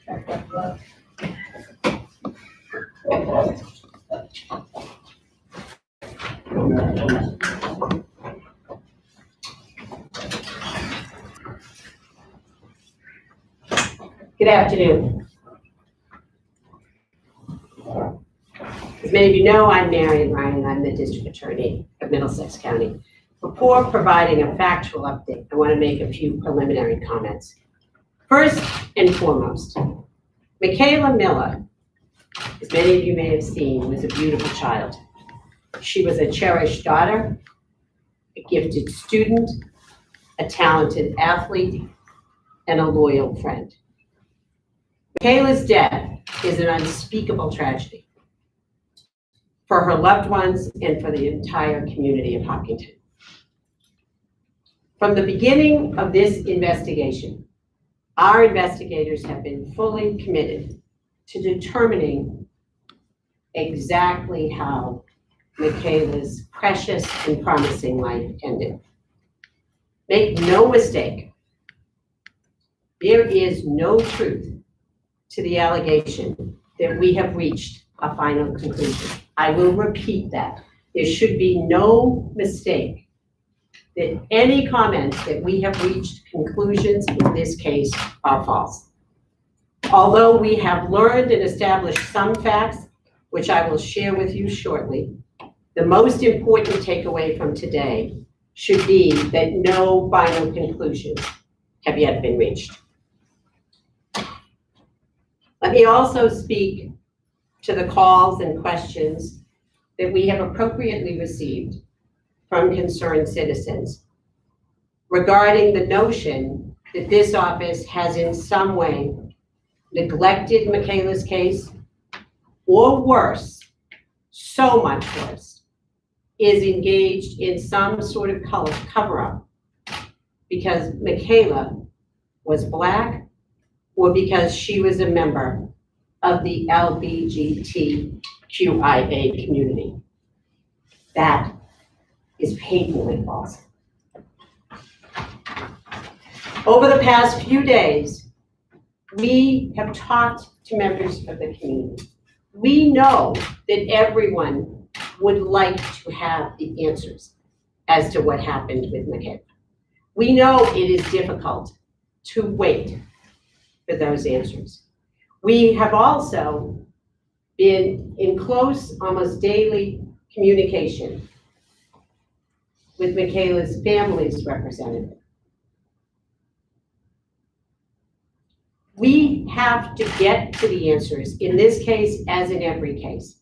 Good afternoon. As many of you know, I'm Marion Ryan. I'm the District Attorney of Middlesex County. Before providing a factual update, I want to make a few preliminary comments. First and foremost, Mikayla Miller, as many of you may have seen, was a beautiful child. She was a cherished daughter, a gifted student, a talented athlete, and a loyal friend. Mikayla's death is an unspeakable tragedy for her loved ones and for the entire community of Hopkinton. From the beginning of this investigation, our investigators have been fully committed to determining exactly how Mikayla's precious and promising life ended. Make no mistake, there is no truth to the allegation that we have reached a final conclusion. I will repeat that. There should be no mistake that any comments that we have reached conclusions in this case are false. Although we have learned and established some facts, which I will share with you shortly, the most important takeaway from today should be that no final conclusions have yet been reached. Let me also speak to the calls and questions that we have appropriately received from concerned citizens regarding the notion that this office has in some way neglected Mikayla's case, or worse, so much worse, is engaged in some sort of cover-up because Mikayla was Black or because she was a member of the LGBTQIA community. That is patently false. Over the past few days, we have talked to members of the community. We know that everyone would like to have the answers as to what happened with Mikayla. We know it is difficult to wait for those answers. We have also been in close, almost daily communication with Mikayla's family's representative. We have to get to the answers, in this case, as in every case,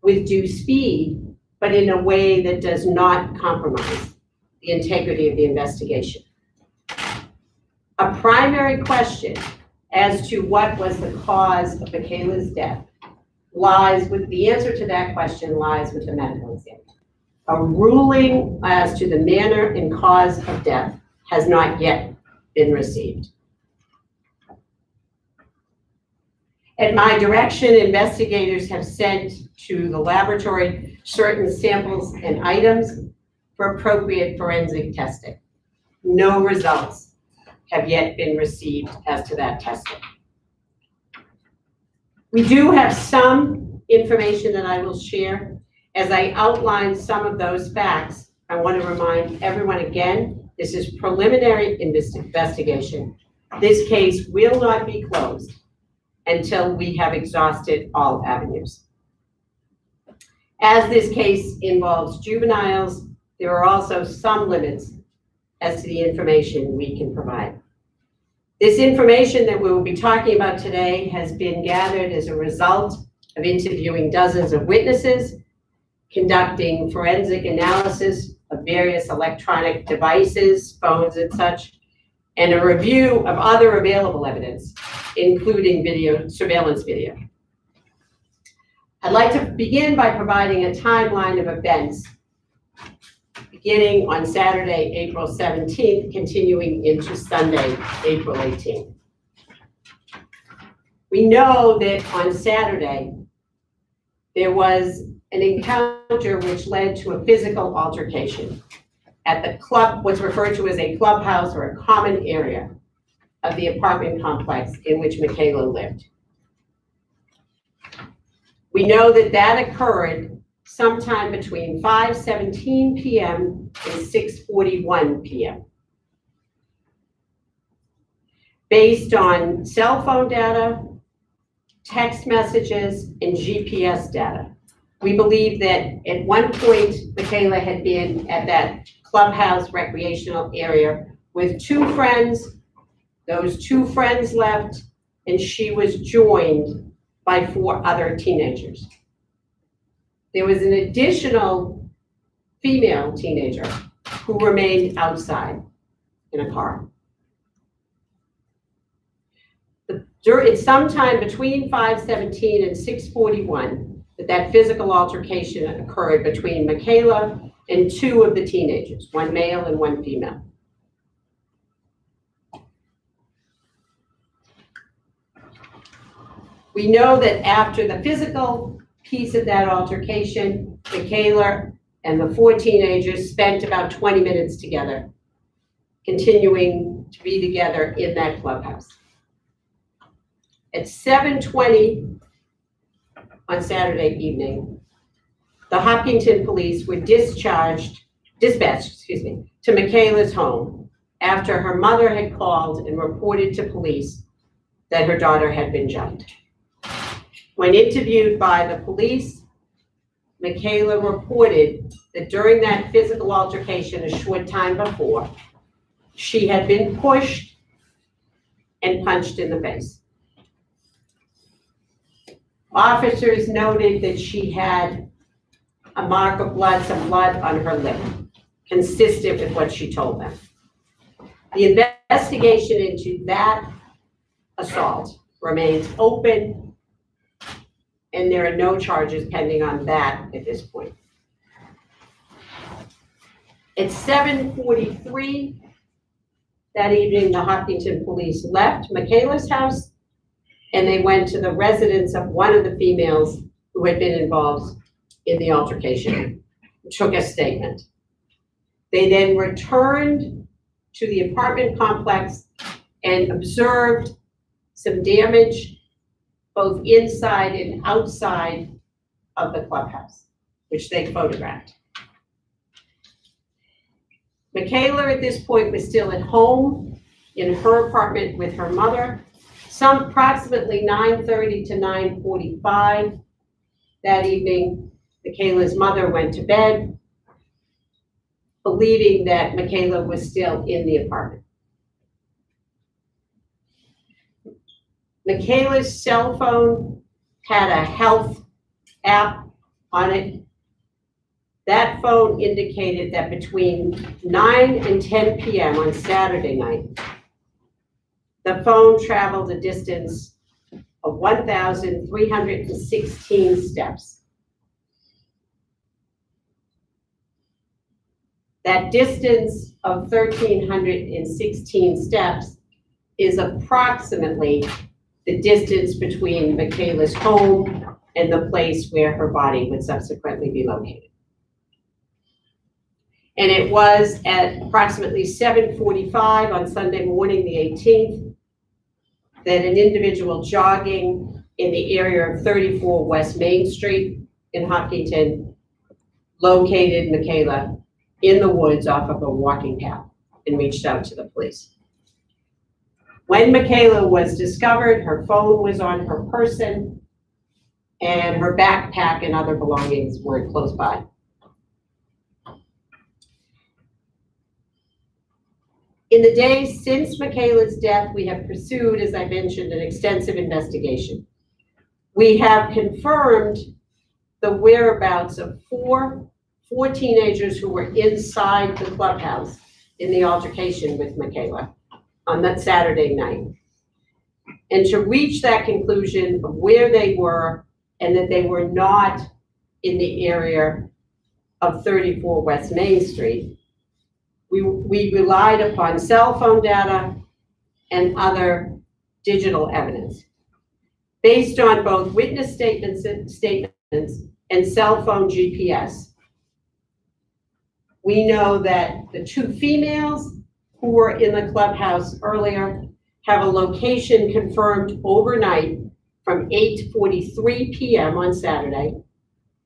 with due speed, but in a way that does not compromise the integrity of the investigation. A primary question as to what was the cause of Mikayla's death lies with the answer to that question lies with the medical examiner. A ruling as to the manner and cause of death has not yet been received. At my direction, investigators have sent to the laboratory certain samples and items for appropriate forensic testing. No results have yet been received as to that testing. We do have some information that I will share. As I outline some of those facts, I want to remind everyone again, this is preliminary investigation. This case will not be closed until we have exhausted all avenues. As this case involves juveniles, there are also some limits as to the information we can provide. This information that we will be talking about today has been gathered as a result of interviewing dozens of witnesses, conducting forensic analysis of various electronic devices, phones and such, and a review of other available evidence, including surveillance video. I'd like to begin by providing a timeline of events beginning on Saturday, April 17th, continuing into Sunday, April 18th. We know that on Saturday, there was an encounter which led to a physical altercation at the club, what's referred to as a clubhouse or a common area of the apartment complex in which Mikayla lived. We know that that occurred sometime between 5:17 p.m. and 6:41 p.m. based on cell phone data, text messages, and GPS data. We believe that at one point, Mikayla had been at that clubhouse recreational area with two friends. Those two friends left, and she was joined by 4 other teenagers. There was an additional female teenager who remained outside in a car. It's sometime between 5:17 and 6:41 that physical altercation occurred between Mikayla and 2 of the teenagers, 1 male and 1 female. We know that after the physical piece of that altercation, Mikayla and the 4 teenagers spent about 20 minutes together, continuing to be together in that clubhouse. At 7:20 on Saturday evening, the Hopkinton police were dispatched to Mikayla's home after her mother had called and reported to police that her daughter had been jumped. When interviewed by the police, Mikayla reported that during that physical altercation a short time before, she had been pushed and punched in the face. Officers noted that she had a mark of blood, some blood on her lip, consistent with what she told them. The investigation into that assault remains open, and there are no charges pending on that at this point. At 7:43 that evening, the Hopkinton police left Mikayla's house and they went to the residence of one of the females who had been involved in the altercation, took a statement. They then returned to the apartment complex and observed some damage both inside and outside of the clubhouse, which they photographed. Mikayla at this point was still at home in her apartment with her mother. Some approximately 9:30 to 9:45 that evening, Mikayla's mother went to bed, believing that Mikayla was still in the apartment. Mikayla's cell phone had a health app on it. That phone indicated that between 9 and 10 p.m. on Saturday night, the phone traveled a distance of 1,316 steps. That distance of 1,316 steps is approximately the distance between Mikayla's home and the place where her body would subsequently be located. And it was at approximately 7:45 on Sunday morning, the 18th, that an individual jogging in the area of 34 West Main Street in Hopkinton located Mikayla in the woods off of a walking path and reached out to the police. When Mikayla was discovered, her phone was on her person and her backpack and other belongings were close by. In the days since Mikayla's death, we have pursued, as I mentioned, an extensive investigation. We have confirmed the whereabouts of four teenagers who were inside the clubhouse in the altercation with Mikayla on that Saturday night. And to reach that conclusion of where they were and that they were not in the area of 34 West Main Street, we relied upon cell phone data and other digital evidence. Based on both witness statements and cell phone GPS, we know that the two females who were in the clubhouse earlier have a location confirmed overnight from 8:43 p.m. on Saturday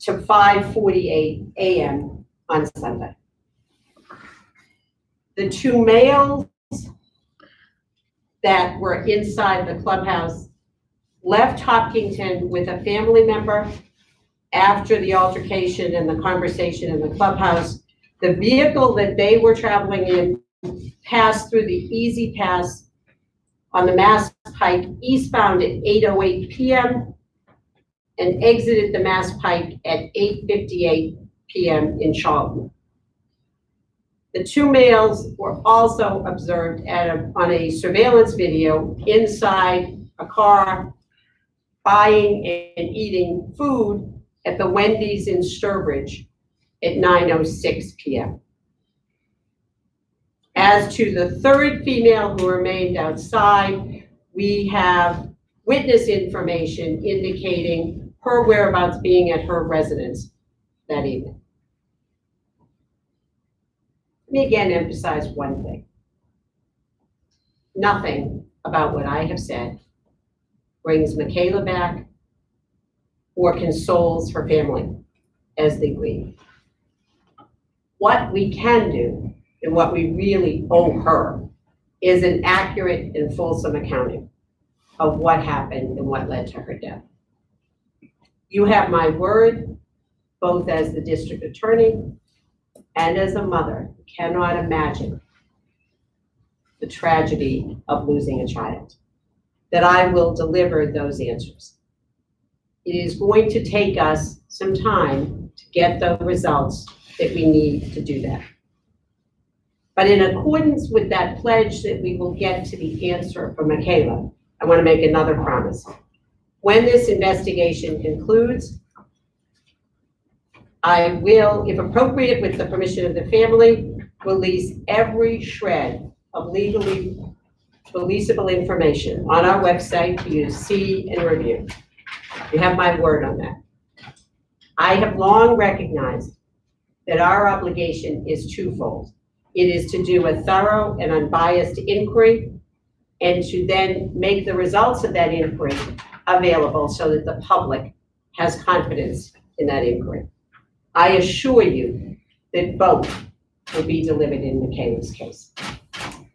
to 5:48 a.m. on Sunday. The two males that were inside the clubhouse left Hopkinton with a family member after the altercation and the conversation in the clubhouse. The vehicle that they were traveling in passed through the Easy Pass on the Mass Pike eastbound at 8:08 p.m. and exited the Mass Pike at 8:58 p.m. in Charlton. The two males were also observed on a surveillance video inside a car buying and eating food at the Wendy's in Sturbridge at 9:06 p.m. As to the third female who remained outside, we have witness information indicating her whereabouts being at her residence that evening. Let me again emphasize one thing. Nothing about what I have said brings Mikayla back or consoles her family as they grieve. What we can do and what we really owe her is an accurate and fulsome accounting of what happened and what led to her death. You have my word, both as the district attorney and as a mother, cannot imagine the tragedy of losing a child, that I will deliver those answers. It is going to take us some time to get the results that we need to do that. But in accordance with that pledge that we will get to the answer for Mikayla, I want to make another promise. When this investigation concludes, I will, if appropriate with the permission of the family, release every shred of legally releasable information on our website for you to see and review. You have my word on that. I have long recognized that our obligation is twofold. It is to do a thorough and unbiased inquiry and to then make the results of that inquiry available so that the public has confidence in that inquiry. I assure you that both will be delivered in Mikayla's case.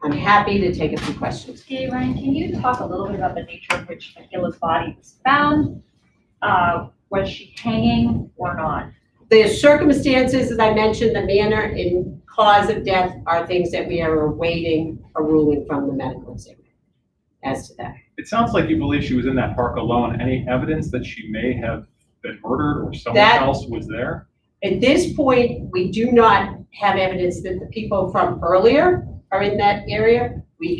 I'm happy to take a few questions. Hey, Ryan, can you talk a little bit about the nature of which Mikayla's body was found? Was she hanging or not? The circumstances, as I mentioned, the manner and cause of death are things that we are awaiting a ruling from the medical examiner as to that. It sounds like you believe she was in that park alone. Any evidence that she may have been murdered or someone else was there? At this point, we do not have evidence that the people from earlier are in that area. We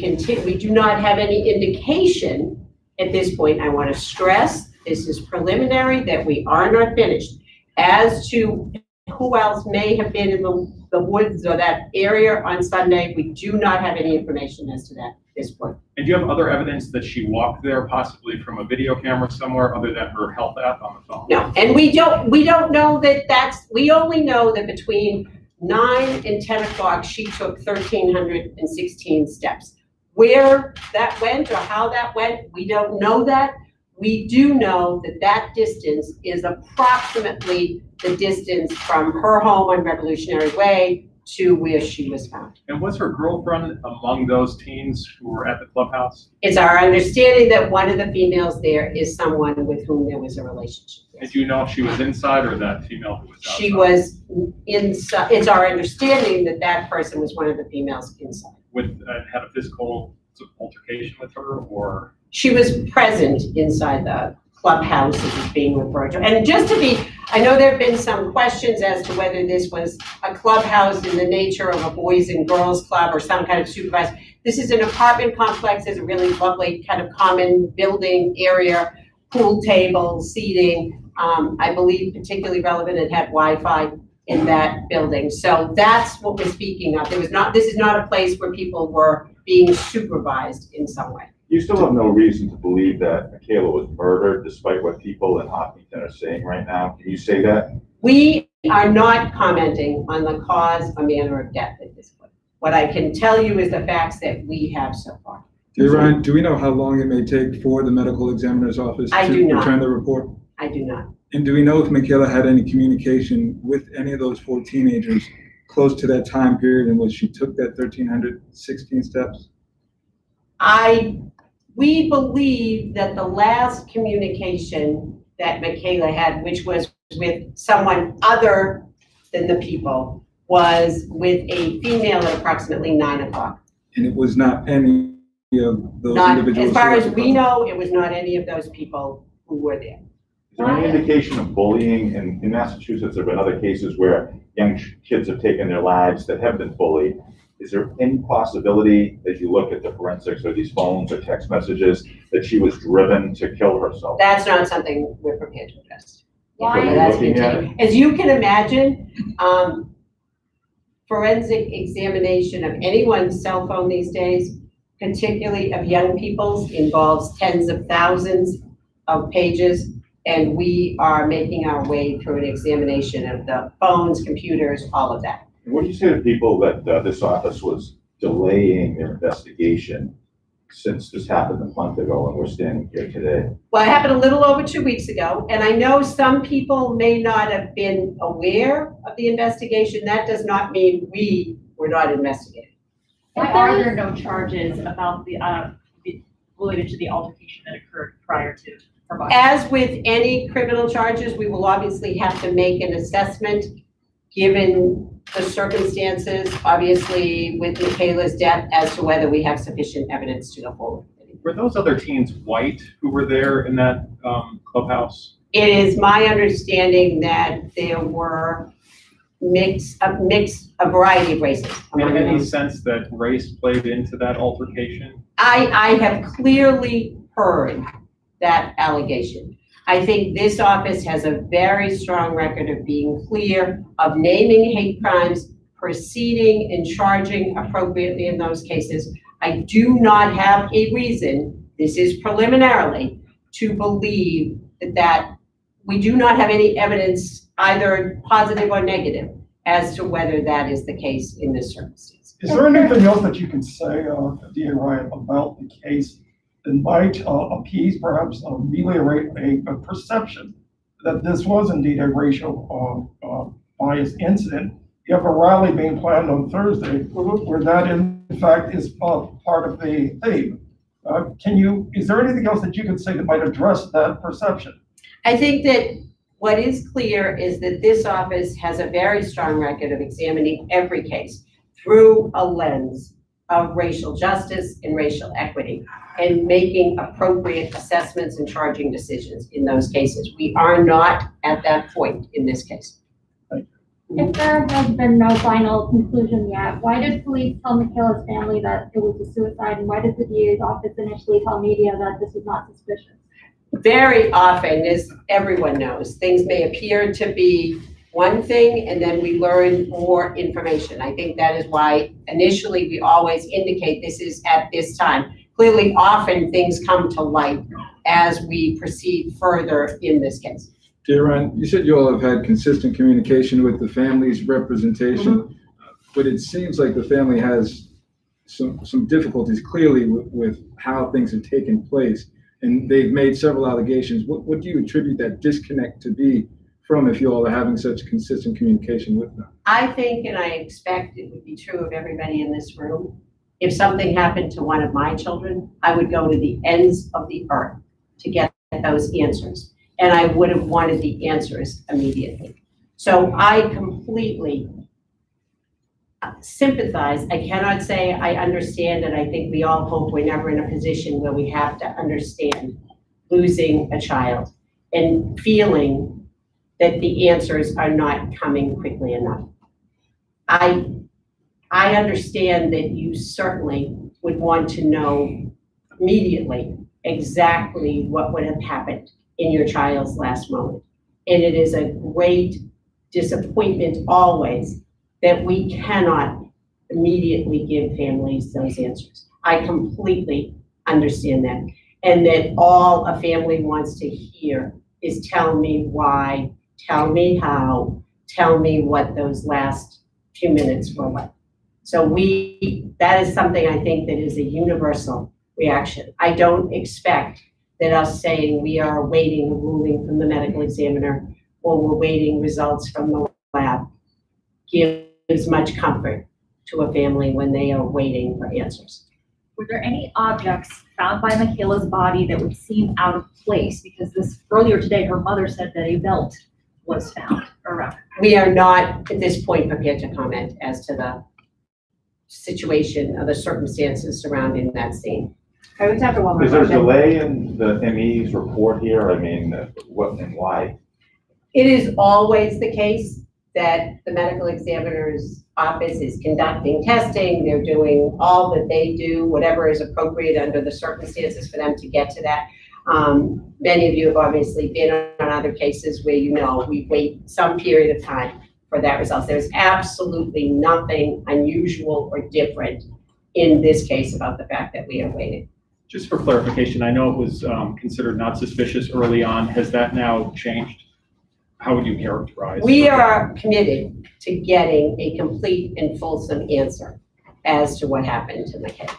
do not have any indication at this point. I want to stress, this is preliminary, that we are not finished. As to who else may have been in the woods or that area on Sunday, we do not have any information as to that at this point. And do you have other evidence that she walked there, possibly from a video camera somewhere other than her health app on the phone? No, and we don't know that we only know that between 9 and 10 o'clock, she took 1,316 steps. Where that went or how that went, we don't know that. We do know that that distance is approximately the distance from her home on Revolutionary Way to where she was found. And was her girlfriend among those teens who were at the clubhouse? It's our understanding that one of the females there is someone with whom there was a relationship. And do you know if she was inside or that female who was outside? She was inside. It's our understanding that that person was one of the females inside. Had a physical altercation with her, or? She was present inside the clubhouse as it's being referred to. And just to be, I know there have been some questions as to whether this was a clubhouse in the nature of a boys and girls club or some kind of supervised. This is an apartment complex. There's a really lovely kind of common building area, pool table, seating. I believe particularly relevant, it had Wi-Fi in that building. So that's what we're speaking of. This is not a place where people were being supervised in some way. You still have no reason to believe that Mikayla was murdered, despite what people in Hopkinton are saying right now. Can you say that? We are not commenting on the cause or manner of death at this point. What I can tell you is the facts that we have so far. Dear Ryan, do we know how long it may take for the medical examiner's office I to do not. return the report? I do not. And do we know if Mikayla had any communication with any of those 4 teenagers close to that time period in which she took that 1,316 steps? We believe that the last communication that Mikayla had, which was with someone other than the people, was with a female at approximately 9 o'clock. And it was not any of those Not, individuals? as far who as were we know, it was not any of those people who were there. Is there any indication of bullying? In Massachusetts, there have been other cases where young kids have taken their lives that have been bullied. Is there any possibility, as you look at the forensics or these phones or text messages, that she was driven to kill herself? That's not something we're prepared to address. Are you That's looking at continuing. As you can imagine, forensic examination of anyone's cell phone these days, particularly of young people's, involves tens of thousands of pages, and we are making our way through an examination of the phones, computers, all of that. What do you say to people that this office was delaying their investigation since this happened a month ago and we're standing here today? Well, it happened a little over 2 weeks ago, and I know some people may not have been aware of the investigation. That does not mean we were not investigating. Why are there no charges about related to the altercation that occurred prior to her body? As with any criminal charges, we will obviously have to make an assessment given the circumstances, obviously with Mikayla's death, as to whether we have sufficient evidence to go forward. Were those other teens white who were there in that clubhouse? It is my understanding that there were a variety of races among And any them. sense that race played into that altercation? I have clearly heard that allegation. I think this office has a very strong record of being clear, of naming hate crimes, proceeding and charging appropriately in those cases. I do not have a reason, this is preliminarily, to believe that we do not have any evidence, either positive or negative, as to whether that is the case in this circumstance. Is there anything else that you can say, D.A. Ryan, about the case that might appease, perhaps ameliorate a perception that this was indeed a racial bias incident? You have a rally being planned on Thursday where that in fact is part of the theme. Is there anything else that you can say that might address that perception? I think that what is clear is that this office has a very strong record of examining every case through a lens of racial justice and racial equity, and making appropriate assessments and charging decisions in those cases. We are not at that point in this case. If there has been no final conclusion yet, why did police tell Mikayla's family that it was a suicide, and why did the DA's office initially tell media that this was not suspicious? Very often, as everyone knows, things may appear to be one thing and then we learn more information. I think that is why initially we always indicate this is at this time. Clearly, often things come to light as we proceed further in this case. Dear Ryan, you said you all have had consistent communication with the family's representation, but it seems like the family has some difficulties clearly with how things have taken place, and they've made several allegations. What do you attribute that disconnect to be from, if you all are having such consistent communication with them? I think, and I expect it would be true of everybody in this room, if something happened to one of my children, I would go to the ends of the earth to get those answers. And I would have wanted the answers immediately. So I completely sympathize. I cannot say I understand, and I think we all hope we're never in a position where we have to understand losing a child and feeling that the answers are not coming quickly enough. I understand that you certainly would want to know immediately exactly what would have happened in your child's last moment. And it is a great disappointment always that we cannot immediately give families those answers. I completely understand that. And that all a family wants to hear is tell me why, tell me how, tell me what those last few minutes were like. So that is something I think that is a universal reaction. I don't expect that us saying we are awaiting a ruling from the medical examiner or we're waiting results from the lab gives much comfort to a family when they are waiting for answers. Were there any objects found by Mikayla's body that would seem out of place? Because earlier today, her mother said that a belt was found around. We are not at this point prepared to comment as to the situation or the circumstances surrounding that scene. I would have one more Is there a question. delay in the ME's report here? I mean, what and why? It is always the case that the medical examiner's office is conducting testing, they're doing all that they do, whatever is appropriate under the circumstances for them to get to that. Many of you have obviously been on other cases where we wait some period of time for that result. There's absolutely nothing unusual or different in this case about the fact that we are waiting. Just for clarification, I know it was considered not suspicious early on. Has that now changed? How would you characterize? We are committed to getting a complete and fulsome answer as to what happened to Mikayla.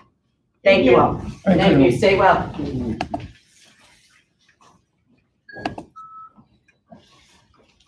Thank you all. Thank you. Stay well.